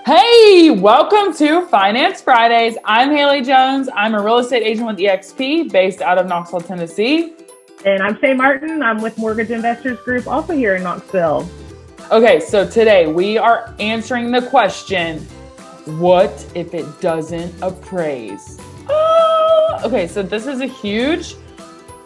Hey, welcome to Finance Fridays. I'm Haley Jones. I'm a real estate agent with eXp based out of Knoxville, Tennessee. And I'm Shea Martin. I'm with Mortgage Investors Group, also here in Knoxville. Okay, so today we are answering the question, what if it doesn't appraise? Okay, so this is a huge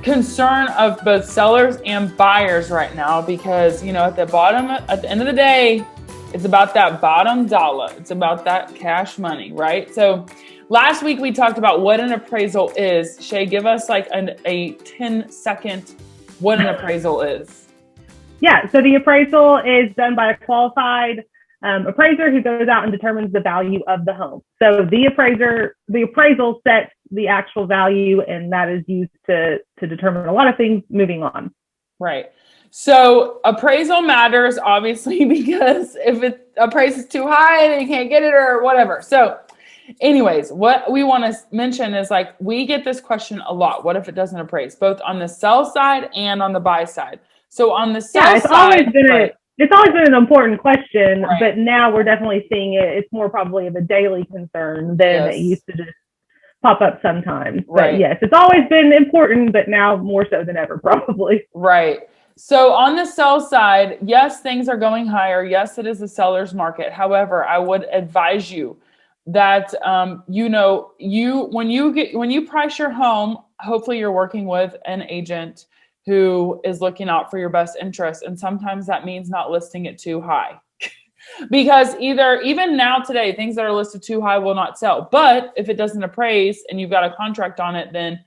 concern of both sellers and buyers right now because, at the end of the day, it's about that bottom dollar. It's about that cash money, right? So last week we talked about what an appraisal is. Shay, give us like a 10-second what an appraisal is. Yeah, so the appraisal is done by a qualified appraiser who goes out and determines the value of the home. So the appraisal sets the actual value, and that is used to determine a lot of things moving on. Right. So appraisal matters, obviously, because if it appraises too high, then you can't get it or whatever. So anyways, what we want to mention is like, we get this question a lot. What if it doesn't appraise, both on the sell side and on the buy side? So on the sell side, it's always been an important question, right. But now we're definitely seeing it. It's more probably of a daily concern than it used to just pop up sometimes. Right. But yes, it's always been important, but now more so than ever, probably. Right. So on the sell side, yes, things are going higher. Yes, it is a seller's market. However, I would advise you that, when you price your home, hopefully you're working with an agent who is looking out for your best interest. And sometimes that means not listing it too high because even now today, things that are listed too high will not sell. But if it doesn't appraise and you've got a contract on it, then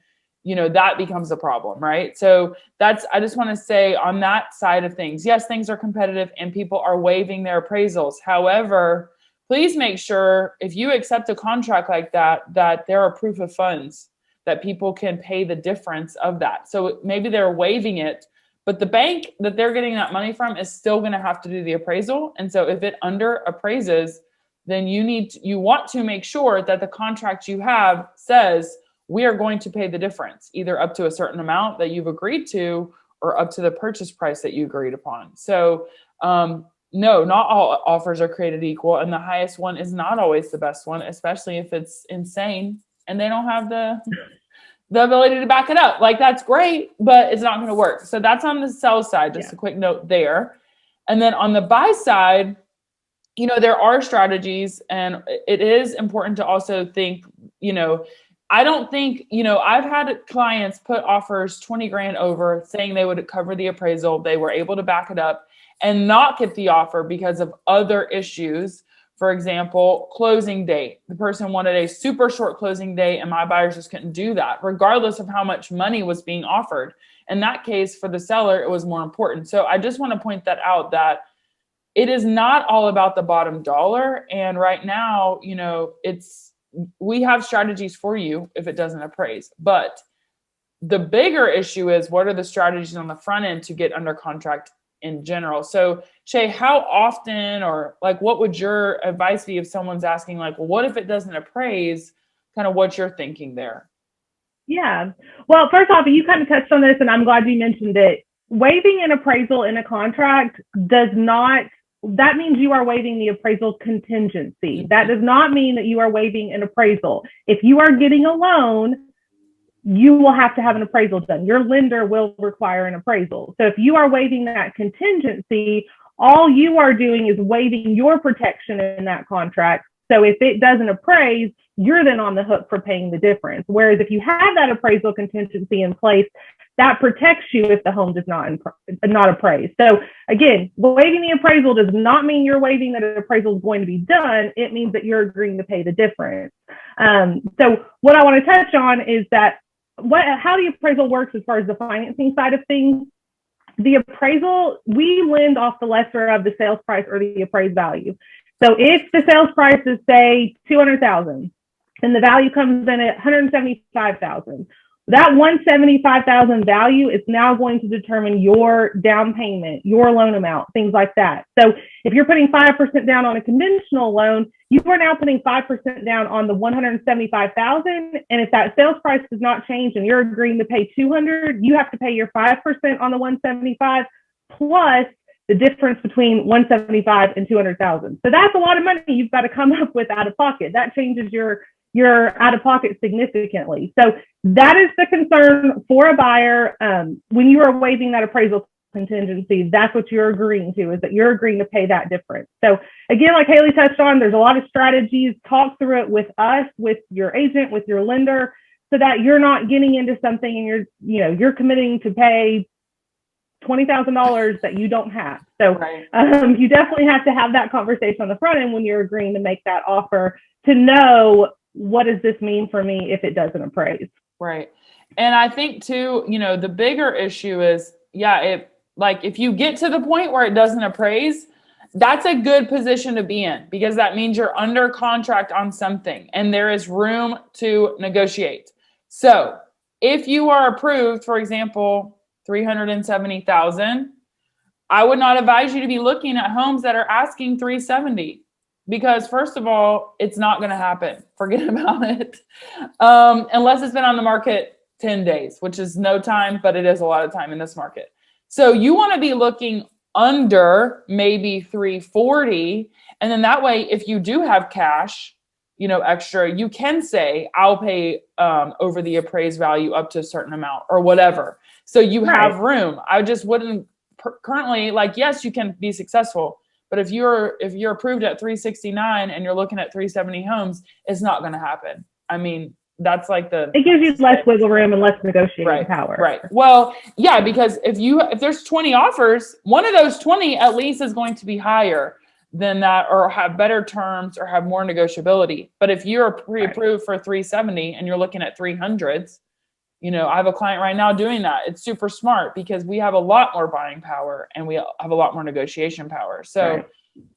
that becomes a problem, right? So I just want to say on that side of things, yes, things are competitive and people are waiving their appraisals. However, please make sure if you accept a contract like that there are proof of funds that people can pay the difference of that. So maybe they're waiving it, but the bank that they're getting that money from is still going to have to do the appraisal. And so if it under appraises, then you want to make sure that the contract you have says, we are going to pay the difference, either up to a certain amount that you've agreed to or up to the purchase price that you agreed upon. So no, not all offers are created equal. And the highest one is not always the best one, especially if it's insane and they don't have the ability to back it up. Like, that's great, but it's not going to work. So that's on the sell side, just a quick note there. And then on the buy side, there are strategies, and it is important to also think, I don't think, I've had clients put offers 20 grand over saying they would cover the appraisal. They were able to back it up and not get the offer because of other issues. For example, closing date. The person wanted a super short closing date and my buyers just couldn't do that, regardless of how much money was being offered. In that case, for the seller, it was more important. So I just want to point that out, that it is not all about the bottom dollar. And right now, we have strategies for you if it doesn't appraise. But the bigger issue is, what are the strategies on the front end to get under contract in general? So Shay, how often, or like, what would your advice be if someone's asking like, well, what if it doesn't appraise? Kind of what you're thinking there. Yeah. Well, first off, you kind of touched on this and I'm glad you mentioned it. Waiving an appraisal in a contract that means you are waiving the appraisal contingency. That does not mean that you are waiving an appraisal. If you are getting a loan, you will have to have an appraisal done. Your lender will require an appraisal. So if you are waiving that contingency, all you are doing is waiving your protection in that contract. So if it doesn't appraise, you're then on the hook for paying the difference. Whereas if you have that appraisal contingency in place, that protects you if the home does not appraise. So again, waiving the appraisal does not mean you're waiving that an appraisal is going to be done. It means that you're agreeing to pay the difference. So what I want to touch on is that how the appraisal works as far as the financing side of things. The appraisal, we lend off the lesser of the sales price or the appraised value. So if the sales price is, say, $200,000 and the value comes in at $175,000, that $175,000 value is now going to determine your down payment, your loan amount, things like that. So if you're putting 5% down on a conventional loan, you are now putting 5% down on the $175,000. And if that sales price does not change and you're agreeing to pay $200,000, you have to pay your 5% on the $175,000 plus the difference between 175 and 200,000. So that's a lot of money you've got to come up with out of pocket. That changes your out of pocket significantly. So that is the concern for a buyer. When you are waiving that appraisal contingency, that's what you're agreeing to, is that you're agreeing to pay that difference. So again, like Haley touched on, there's a lot of strategies. Talk through it with us, with your agent, with your lender, so that you're not getting into something and you're committing to pay $20,000 that you don't have. So you definitely have to have that conversation on the front end when you're agreeing to make that offer, to know, what does this mean for me if it doesn't appraise? Right. And I think too, the bigger issue is, if you get to the point where it doesn't appraise, that's a good position to be in, because that means you're under contract on something and there is room to negotiate. So if you are approved, for example, 370,000, I would not advise you to be looking at homes that are asking 370, because first of all, it's not going to happen. Forget about it. Unless it's been on the market 10 days, which is no time, but it is a lot of time in this market. So you want to be looking under maybe 340. And then that way, if you do have cash, extra, you can say, I'll pay over the appraised value up to a certain amount or whatever. So you have room. I just wouldn't currently, yes, you can be successful, but if you're approved at 369 and you're looking at 370 homes, it's not going to happen. I mean, that's it gives you less wiggle room and less negotiating power. Right. Well, yeah, because if there's 20 offers, one of those 20 at least is going to be higher than that, or have better terms, or have more negotiability. But if you're pre-approved for 370 and you're looking at 300s, I have a client right now doing that. It's super smart, because we have a lot more buying power and we have a lot more negotiation power. So,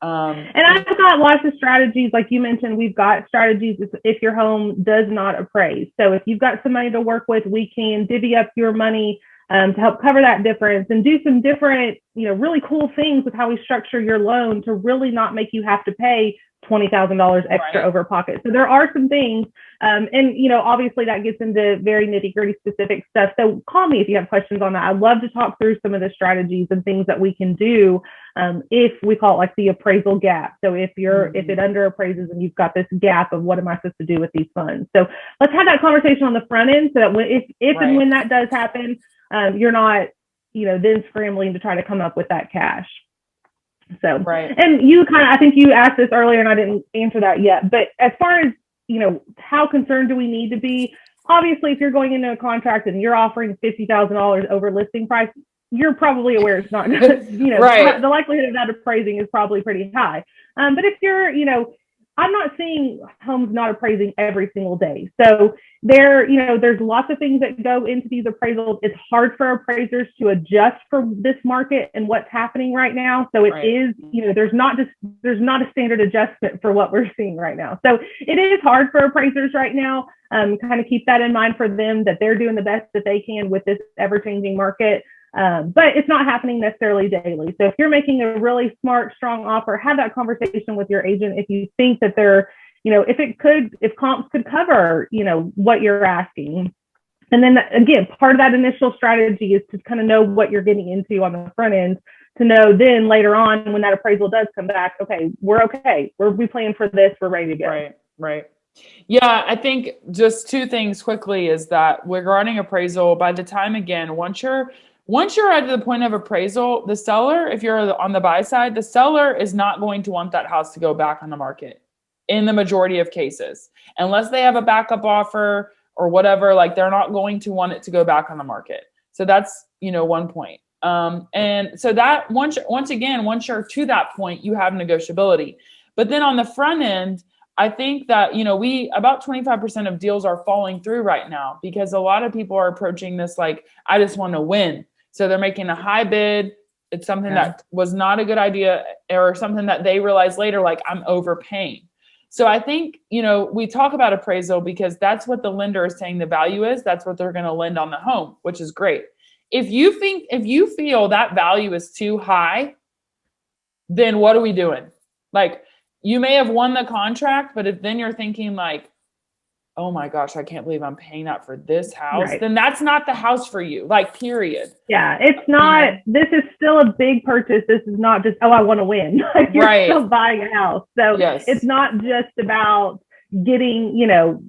and I've got lots of strategies. Like you mentioned, we've got strategies if your home does not appraise. So if you've got some money to work with, we can divvy up your money to help cover that difference, and do some different, really cool things with how we structure your loan to really not make you have to pay $20,000 extra over pocket. So there are some things, and obviously that gets into very nitty gritty specific stuff. So call me if you have questions on that. I'd love to talk through some of the strategies and things that we can do if we call it the appraisal gap. So if it under appraises and you've got this gap of what am I supposed to do with these funds. So let's have that conversation on the front end, so that if and when that does happen, you're not, then scrambling to try to come up with that cash. So, and I think you asked this earlier and I didn't answer that yet, but as far as, how concerned do we need to be? Obviously, if you're going into a contract and you're offering $50,000 over listing price, you're probably aware it's not, the likelihood of that appraising is probably pretty high. But if you're, I'm not seeing homes not appraising every single day. So there's lots of things that go into these appraisals. It's hard for appraisers to adjust for this market and what's happening right now. So it is, there's not a standard adjustment for what we're seeing right now. So it is hard for appraisers right now. Kind of keep that in mind for them, that they're doing the best that they can with this ever-changing market. But it's not happening necessarily daily. So if you're making a really smart, strong offer, have that conversation with your agent. If you think that they're, if comps could cover, what you're asking. And then again, part of that initial strategy is to kind of know what you're getting into on the front end, to know then later on when that appraisal does come back, okay. We plan for this. We're ready to go. Right. Yeah, I think just two things quickly is that regarding appraisal, by the time, again, once you're at the point of appraisal, the seller, if you're on the buy side, the seller is not going to want that house to go back on the market in the majority of cases, unless they have a backup offer or whatever. They're not going to want it to go back on the market. So that's, one point. And so that once you're to that point, you have negotiability. But then on the front end, I think that, about 25% of deals are falling through right now, because a lot of people are approaching this I just want to win. So they're making a high bid. It's something that was not a good idea, or something that they realize later, I'm overpaying. So I think, we talk about appraisal because that's what the lender is saying the value is. That's what they're going to lend on the home, which is great. If you feel that value is too high, then what are we doing? You may have won the contract, but if then you're thinking oh my gosh, I can't believe I'm paying that for this house, Right. then that's not the house for you, like, period. Yeah, it's not, this is still a big purchase. This is not just, oh, I want to win. Like, you're Right. still buying a house. So Yes. it's not just about getting,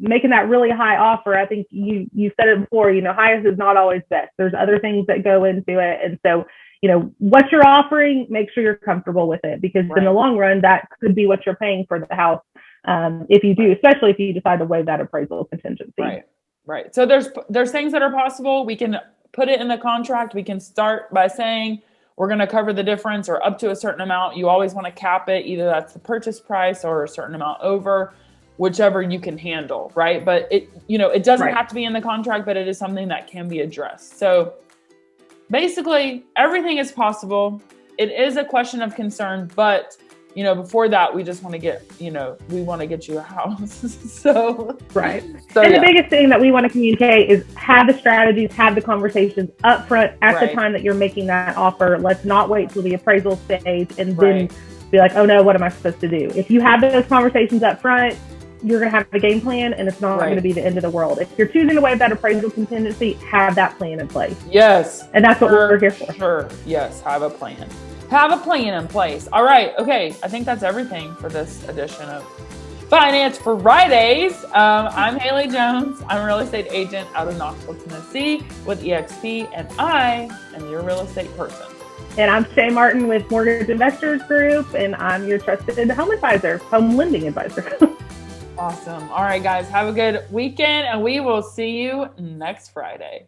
making that really high offer. I think you said it before, highest is not always best. There's other things that go into it. And so, what you're offering, make sure you're comfortable with it, because in the long run, that could be what you're paying for the house. If you do, especially if you decide to waive that appraisal contingency. Right. So there's things that are possible. We can put it in the contract. We can start by saying we're going to cover the difference or up to a certain amount. You always want to cap it. Either that's the purchase price or a certain amount over, whichever you can handle, right? But it doesn't have to be in the contract, but it is something that can be addressed. So basically everything is possible. It is a question of concern, but before that, we just want to get, we want to get you a house. So the biggest thing that we want to communicate is have the strategies, have the conversations up front at the time that you're making that offer. Let's not wait till the appraisal stage and then be like, oh no, what am I supposed to do? If you have those conversations up front, you're going to have a game plan, and it's not going to be the end of the world. If you're choosing to waive that appraisal contingency, have that plan in place. Yes. And that's what we're here for. Sure. Yes. Have a plan. Have a plan in place. All right. Okay. I think that's everything for this edition of Finance Fridays. I'm Haley Jones. I'm a real estate agent out of Knoxville, Tennessee with eXp, and I am your real estate person. And I'm Shea Martin with Mortgage Investors Group, and I'm your trusted home advisor, home lending advisor. Awesome. All right, guys, have a good weekend, and we will see you next Friday.